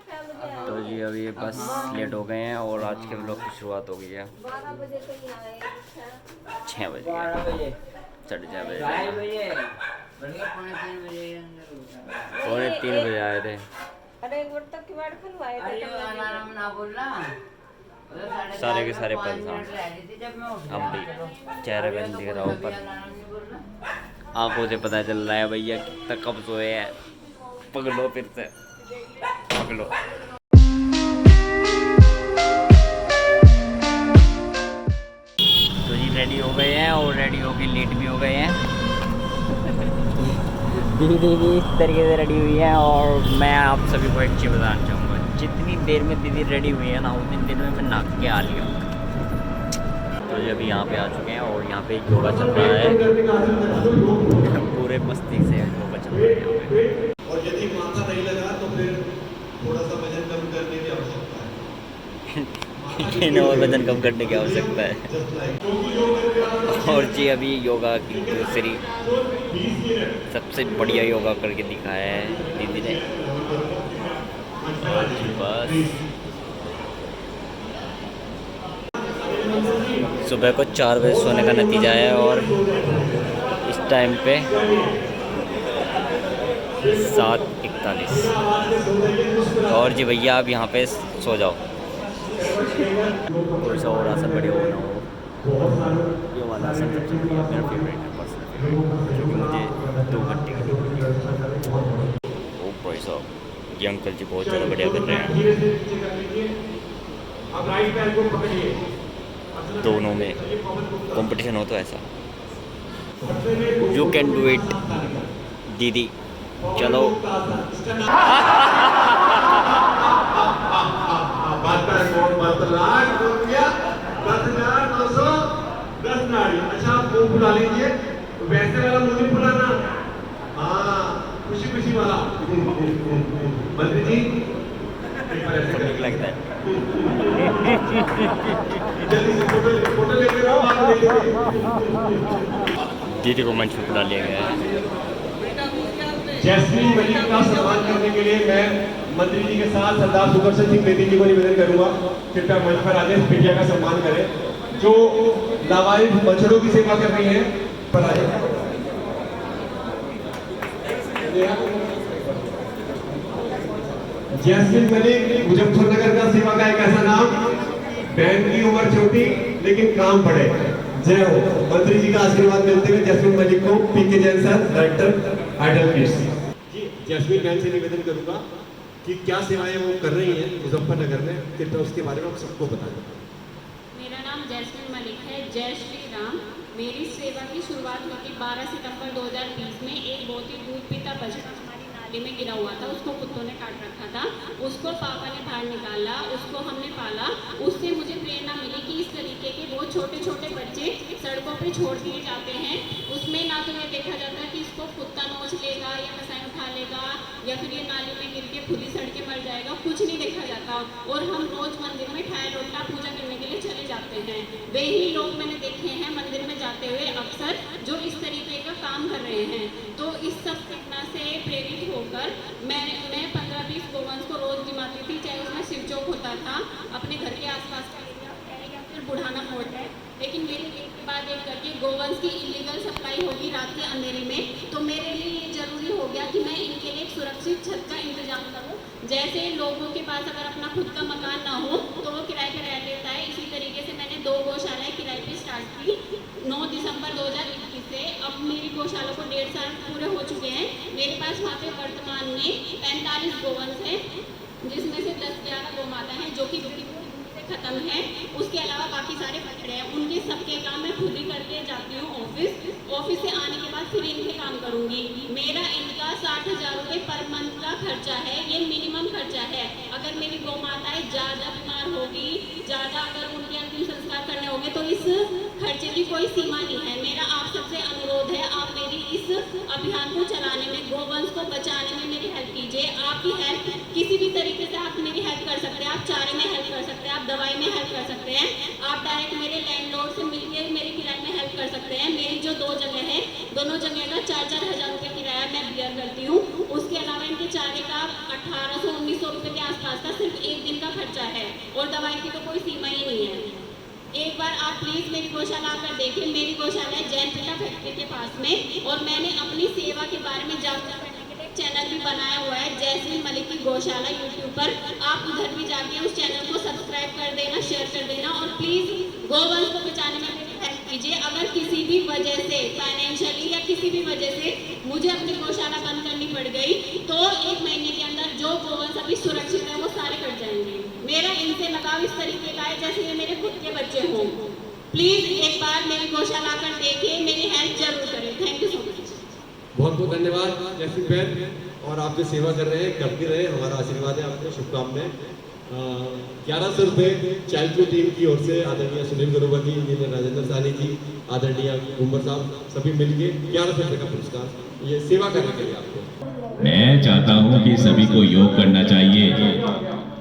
तो जी अभी बस लेट हो गए हैं और आज के ब्लॉग की शुरुआत हो गई है 6 बजे साढ़े 6 बजे पौने 3 बजे आए थे। अरे एक बार तक किवाड़ खुलवाए थे आराम ना बोलना। सारे के सारे परेशान। हम भी चेहरे पे नहीं दिख रहा ऊपर आंखों से पता चल रहा है भैया कितना कब सोए हैं। पकड़ो फिर से पकड़ो। तो जी रेडी हो गए हैं और रेडी होके लेट भी हो गए हैं। दीदी भी इस तरीके से रेडी हुई है और मैं आप सभी को एक चीज़ बताना चाहूँगा, जितनी देर में दीदी रेडी हुई है ना उतनी देर में मैं नहा के आ लिया। तो जी अभी यहाँ पे आ चुके हैं और यहाँ पे योगा चल रहा है पूरे मस्ती से योगा चल रहा है यहाँ पे। और यदि माथा नहीं लगा तो फिर थोड़ा सा वजन कम करने की आवश्यकता है। और वजन कम करने की आवश्यकता है। और जी अभी योगा की दूसरी सबसे बढ़िया योगा करके दिखाया है दीदी ने। बस सुबह को 4 बजे सोने का नतीजा है और इस टाइम पे 7:41। और जी भैया आप यहाँ पे सो जाओ। कोई सा और आसन बढ़िया हो ना हो। ये वाला आसन सबसे बढ़िया मेरा फेवरेट है पर्सनल फेवरेट, क्योंकि मुझे 2 घंटे की नींद मिली। ओ भाई साहब ये अंकल जी बहुत ज़्यादा बढ़िया कर रहे हैं। दोनों में कंपटीशन हो तो ऐसा। यू कैन डू इट दीदी चलो। अच्छा आप मुंह फुला लीजिए, वैसे वाला मुंह नहीं फुलाना। हाँ खुशी खुशी वाला। मंत्री जी लगता है जल्दी से फोटो लेके आओ। दीदी को मंच पर बुला लिया गया है। जैस्मीन मलिक का सम्मान करने के लिए मैं मंत्री जी के साथ सरदार सुदर्शन सिंह बेदी जी को निवेदन करूंगा कृपया मंच पर आदेश मीडिया का सम्मान करें जो लावारिस बछड़ों की सेवा कर रही है। पर आ जाए जैस्मीन मलिक मुजफ्फरनगर का सेवा का एक ऐसा नाम, बहन की उम्र छोटी लेकिन काम बड़े। जय हो। मंत्री जी का आशीर्वाद मिलते हुए जैस्मीन मलिक को P K Jain sir director idol kids ji Jasmine बहन से निवेदन करूंगा कि क्या सेवाएं वो कर रही हैं मुजफ्फरनगर में, कृपया उसके बारे में आप सबको बताएं। मेरा नाम जैस्मीन मलिक है। जय श्री राम। मेरी सेवा की शुरुआत हुई थी 12 सितंबर 2020 में। एक बहुत ही दूध पीता बछड़ा हमारी नाली में गिरा हुआ था, उसको कुत्तों ने काट रखा था। उसको पापा ने बाहर निकाला, उसको हमने पाला। उससे मुझे प्रेरणा मिली कि इस तरीके के वो छोटे छोटे बच्चे सड़कों पे छोड़ दिए जाते हैं। उसमें ना तो ये देखा जाता कि इसको कुत्ता नोच लेगा या कसाई उठा लेगा या फिर ये नाली में गिर के खुद ही सड़ के मर जाएगा, कुछ नहीं देखा जाता। और हम रोज मंदिर में ठाय रोटला पूजा करने के लिए चले जाते हैं। वे ही लोग मैंने देखे हैं मंदिर में जाते हुए अक्सर जो इस तरीके का काम कर रहे हैं। तो इस सब घटना से प्रेरित होकर मैं 15-20 गोवंश को रोज जिमाती थी, चाहे उसमें शिव चौक होता था, अपने घर के आसपास का एरिया है या फिर बुढ़ाना फोर्ट है। लेकिन मेरी एक के बाद एक करके गोवंश की इलीगल सप्लाई होगी रात के अंधेरे में, तो मेरे लिए ये जरूरी हो गया कि मैं इनके लिए एक सुरक्षित छत का इंतजाम करूं। जैसे लोगों के पास अगर अपना खुद का मकान ना हो तो वो किराए पर रह लेता है, इसी तरीके से मैंने 2 गौशालाएं किराए पर स्टार्ट की 9 दिसंबर 2021 से। अब मेरी गौशाला को 1.5 साल पूरे हो चुके हैं। मेरे पास वहाँ पे वर्तमान में 45 गोवंश हैं, जिसमें से 10-11 गौ माता हैं जो कि खत्म है। उसके अलावा बाकी सारे बछड़े हैं, उनके सबके काम मैं खुद ही करके जाती हूँ ऑफिस से आने के बाद फिर इनके काम करूँगी। मेरा इनका 60,000 रुपये पर मंथ का खर्चा है, ये मिनिमम खर्चा है। अगर मेरी गौ माताएँ ज़्यादा बीमार होगी, ज़्यादा अगर उनके अंतिम संस्कार करने होंगे तो इस खर्चे की कोई सीमा नहीं है। मेरा आप सबसे अनुरोध है, आप मेरी इस अभियान को चलाने में, गोवंश को बचाने में मेरी हेल्प कीजिए। आपकी हेल्प किसी भी तरीके से आप मेरी हेल्प कर सकते हैं। आप चारे में हेल्प कर सकते हैं, आप दवाई में हेल्प कर सकते हैं, आप डायरेक्ट मेरे लैंडलॉर्ड से मिलकर मेरी किराए में हेल्प कर सकते हैं। मेरी जो 2 जगह है, दोनों जगह का 4-4 हज़ार रुपये किराया मैं बियर करती हूँ। उसके अलावा इनके चारे का 1800-1900 रुपये के आसपास खर्चा है और दवाई की तो कोई सीमा ही नहीं है। एक बार आप प्लीज मेरी गौशाला आकर देखें। मेरी गौशाला है जैन पिता फैक्ट्री के पास में, और मैंने अपनी सेवा के बारे में जागरूक करने के लिए एक चैनल भी बनाया हुआ है, जैस्मिन मलिक की गौशाला यूट्यूब पर। आप उधर भी जाके उस चैनल को सब्सक्राइब कर देना, शेयर कर देना, और प्लीज गोवंश को बचाने में मेरी हेल्प कीजिए। अगर किसी भी वजह से फाइनेंशियली या किसी भी वजह से मुझे अपनी गौशाला बंद करनी पड़ गई तो 1 महीने के अंदर जो गोवंश अभी सुरक्षित है वो सारे कट जाएंगे। मेरा इनसे लगाव इस तरीके का है जैसे ये मेरे खुद के बच्चे हों। प्लीज एक बार मेरी गौशाला आकर देखिए, मेरी हेल्प जरूर करें। Thank you so much. बहुत बहुत धन्यवाद जैस्मिन बहन, और आप जो सेवा कर रहे हैं करते रहे, हमारा आशीर्वाद है आपको, शुभकामनाएं। 1100 रुपये चाइल्ड की टीम की ओर से आदरणीय सुनील ग्रोवर जी, इंजीनियर राजेंद्र साहनी जी, आदरणीय उमर साहब, सभी मिलके 1100 रुपये का पुरस्कार ये सेवा करने के लिए आपको। मैं चाहता हूं कि सभी को योग करना चाहिए।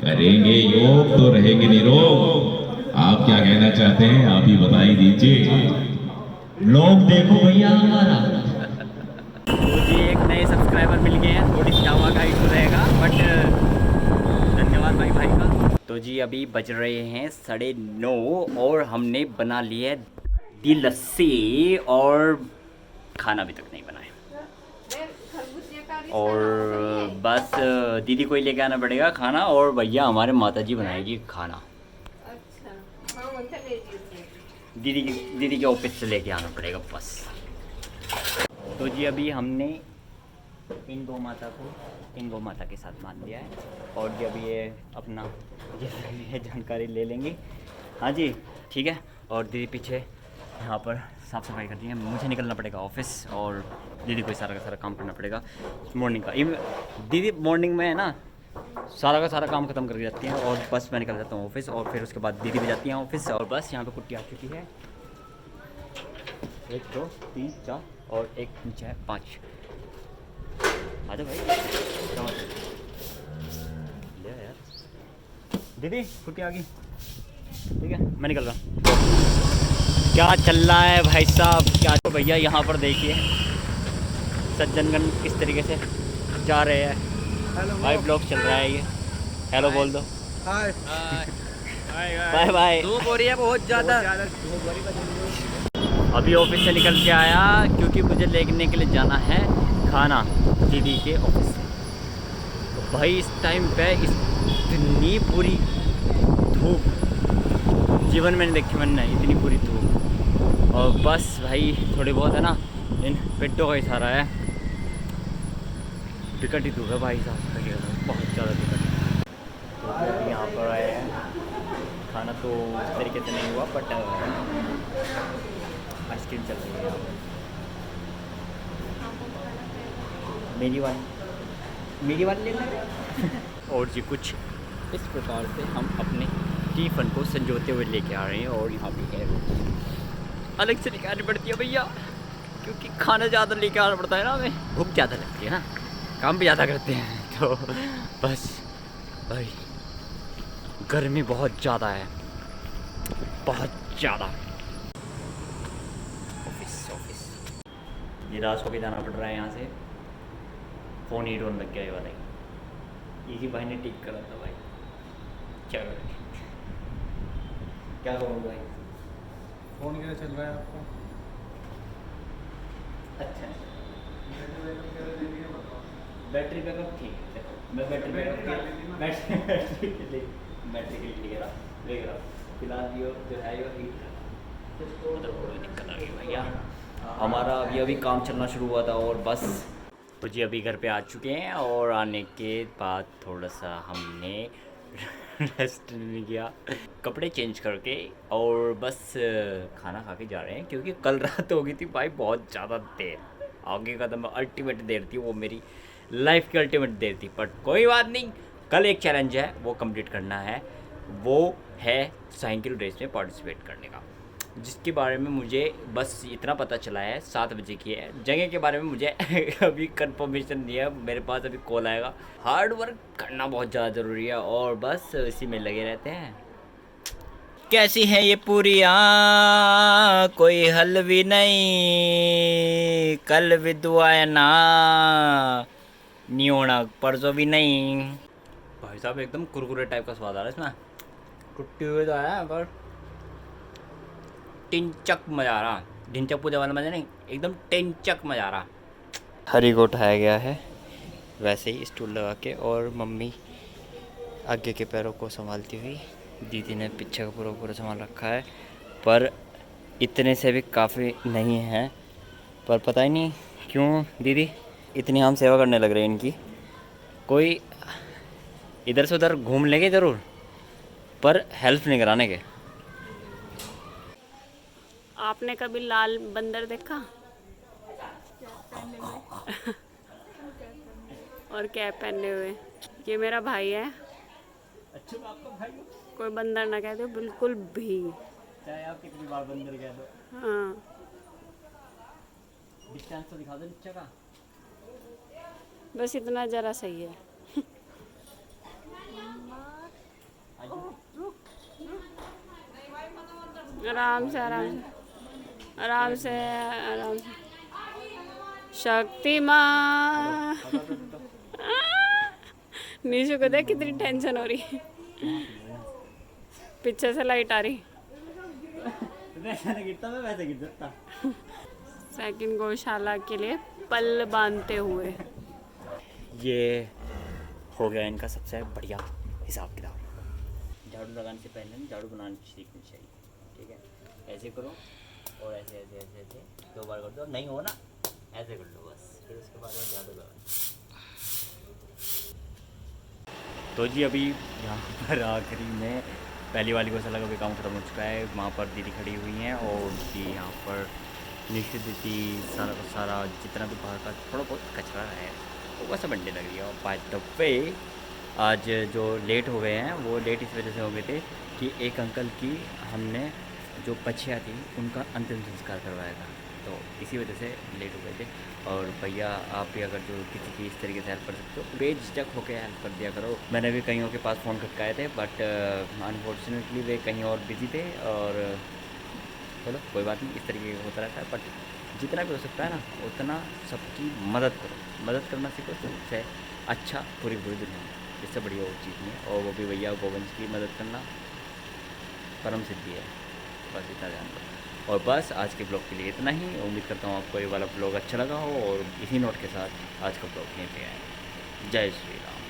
करेंगे योग तो रहेंगे निरोग। आप क्या कहना चाहते हैं, आप ही बता ही दीजिए। लोग देखो भैया हमारा। तो जी एक नए सब्सक्राइबर मिल गए हैं, थोड़ी सी हवा का इशू रहेगा, बट धन्यवाद भाई का। तो जी अभी बज रहे हैं 9:30 और हमने बना लिया दी लस्सी, और खाना अभी तक नहीं बना है। और बस दीदी को ही लेके आना पड़ेगा खाना, और भैया हमारे माताजी बनाएगी खाना। अच्छा, हाँ उनसे ले लीजिए। दीदी के ऑफिस से लेके आना पड़ेगा बस। तो जी अभी हमने इन गौ माता के साथ मान लिया है, और जी अभी ये अपना ये जानकारी ले लेंगे। हाँ जी ठीक है। और दीदी पीछे यहाँ पर साफ़ सफाई करती है, मुझे निकलना पड़ेगा ऑफिस, और दीदी को सारा का सारा काम करना पड़ेगा मॉर्निंग का। दीदी मॉर्निंग में है ना सारा का सारा काम खत्म करके जाती हैं, और बस मैं निकल जाता हूँ ऑफिस, और फिर उसके बाद दीदी भी जाती हैं ऑफिस। और बस यहाँ पे कुट्टी आ चुकी है, 1 2 3 4 और एक नीचे है 5। आ जाओ भाई, ले यार दीदी कुट्टी आ गई। ठीक है मैं निकल रहा हूँ। क्या चल रहा है भाई साहब, क्या तो भैया यहाँ पर देखिए सज्जनगण किस तरीके से जा रहे हैं। भाई ब्लॉग चल रहा है ये। हेलो बोल दो। Hi bye bye. धूप हो रही है बहुत ज़्यादा। अभी ऑफिस से निकल के आया, क्योंकि मुझे लेने के लिए जाना है खाना दीदी के ऑफिस से। तो भाई इस टाइम पे इतनी पूरी धूप जीवन में नहीं देखी मैंने, इतनी पूरी धूप। और बस भाई थोड़ी बहुत है ना इन पेटों का इशारा है। टिकट ही धूप है भाई साहब, बहुत ज़्यादा टिकट। तो अभी यहाँ पर आए हैं, खाना तो उस तरीके से नहीं हुआ, बट आइसक्रीम चल रही है यहाँ पर। मेरी वाली ले लें। और जी कुछ इस प्रकार से हम अपने टिफ़न को संजोते हुए लेके आ रहे हैं, और यहाँ पे है रोटी अलग से निकालनी पड़ती है भैया, क्योंकि खाना ज़्यादा लेके आना पड़ता है ना, हमें भूख ज़्यादा लगती है ना, काम भी ज़्यादा करते हैं। तो बस भाई गर्मी बहुत ज़्यादा है, बहुत ज़्यादा। ऑफिस ये रात को भी जाना पड़ रहा है यहाँ से। फ़ोन ही रोन लग गया ये वाला, इसी भाई ने ठीक करा था भाई। क्या करें, क्या करूँ भाई। फोन कैसे चल रहा है आपका? अच्छा बैटरी बैकअप ठीक है, मैं बैटरी बैकअप बैटरी के लिए देख रहा फिलहाल जो है ये हीट दिक्कत आ गई भैया। हमारा अभी कम चलना शुरू हुआ था, और बस तो जी अभी घर पे आ चुके हैं, और आने के बाद थोड़ा सा हमने रेस्ट नहीं किया, कपड़े चेंज करके, और बस खाना खा के जा रहे हैं, क्योंकि कल रात हो गई थी भाई बहुत ज़्यादा देर। आगे का तो अल्टीमेट देर थी वो, मेरी लाइफ की अल्टीमेट देर थी, बट कोई बात नहीं। कल एक चैलेंज है वो कंप्लीट करना है, वो है साइकिल रेस में पार्टिसिपेट करने का, जिसके बारे में मुझे बस इतना पता चला है 7 बजे की है। जगह के बारे में मुझे अभी कंफर्मेशन नहीं है, मेरे पास अभी कॉल आएगा। हार्ड वर्क करना बहुत ज़्यादा ज़रूरी है, और बस इसी में लगे रहते हैं। कैसी है ये पूरियाँ, कोई हल भी नहीं, कल भी दुआ ना नहीं होना, परसों भी नहीं। भाई भाई साहब एकदम कुरकुरे टाइप का स्वाद आ रहा है इसमें, टुट्टी हुई तो आया पर टिंचक मज़ा आ रहा, ढिंचक पूजा वाला मज़ा नहीं, एकदम टिंचक मज़ा आ रहा। हरी को उठाया गया है वैसे ही स्टूल लगा के, और मम्मी आगे के पैरों को संभालती हुई, दीदी ने पीछे का पूरा पूरा संभाल रखा है, पर इतने से भी काफ़ी नहीं है। पर पता ही नहीं क्यों दीदी इतनी हम सेवा करने लग रहे हैं इनकी। कोई इधर से उधर घूम लेंगे ज़रूर, पर हेल्प नहीं कराने के। आपने कभी लाल बंदर देखा? और कैप पहने हुए। ये मेरा भाई है। अच्छा आपका भाई हो? कोई बंदर ना कह दो बिल्कुल भी। चाहे आप कितनी बार बंदर कह दो। हाँ डिस्टेंस तो दिखा दो नीचे का। बस इतना जरा सही है। आराम से आराम से आराम से आराम से। शक्तिमान। नीशु को देख कितनी टेंशन हो रही है। पीछे से लाइट आ रही। वैसे नहीं गिरता, मैं वैसे गिर सकता। सेकंड गौशाला के लिए पल बांधते हुए ये हो गया इनका सबसे बढ़िया हिसाब किताब। झाड़ू लगाने से पहले झाड़ू बनानी सीखनी चाहिए, ठीक है? ऐसे करो और ऐसे ऐसे ऐसे ऐसे 2 बार कर दो, नहीं हो ना ऐसे कर लो बस, फिर उसके बाद झाड़ू लगाओ। तो जी अभी यहाँ पर आखिरी में पहली वाली गौशाला का भी काम खत्म हो चुका है। वहाँ पर दीदी खड़ी हुई हैं और जी यहाँ पर निश्चित दीदी सारा का सारा जितना भी बाहर का थोड़ा बहुत कचरा है वो वैसे बनने लग रही है। और बाय द वे आज जो लेट हो गए हैं वो लेट इस वजह से हो गए थे कि एक अंकल की हमने जो पछिया थी उनका अंतिम संस्कार करवाया था, तो इसी वजह से लेट हो गए थे। और भैया आप भी अगर जो किसी की इस तरीके से हेल्प कर सकते हो बेझिझक होकर हेल्प कर दिया करो। मैंने भी कईयों के पास फ़ोन खटकाए थे बट अनफॉर्चुनेटली वे कहीं और बिजी थे। और चलो कोई बात नहीं, इस तरीके का होता रहता है। बट जितना भी हो सकता है ना उतना सबकी मदद करो, मदद करना सीखो, सबसे अच्छा पूरी दुनिया में इससे बढ़िया और चीज़ नहीं है। और वो भी भैया गोवंश की मदद करना परम सिद्धि है, बस इतना ध्यान दो। और बस आज के ब्लॉग के लिए इतना ही। उम्मीद करता हूँ आपको ये वाला ब्लॉग अच्छा लगा हो, और इसी नोट के साथ आज का ब्लॉग यहीं पे आए। जय श्री राम।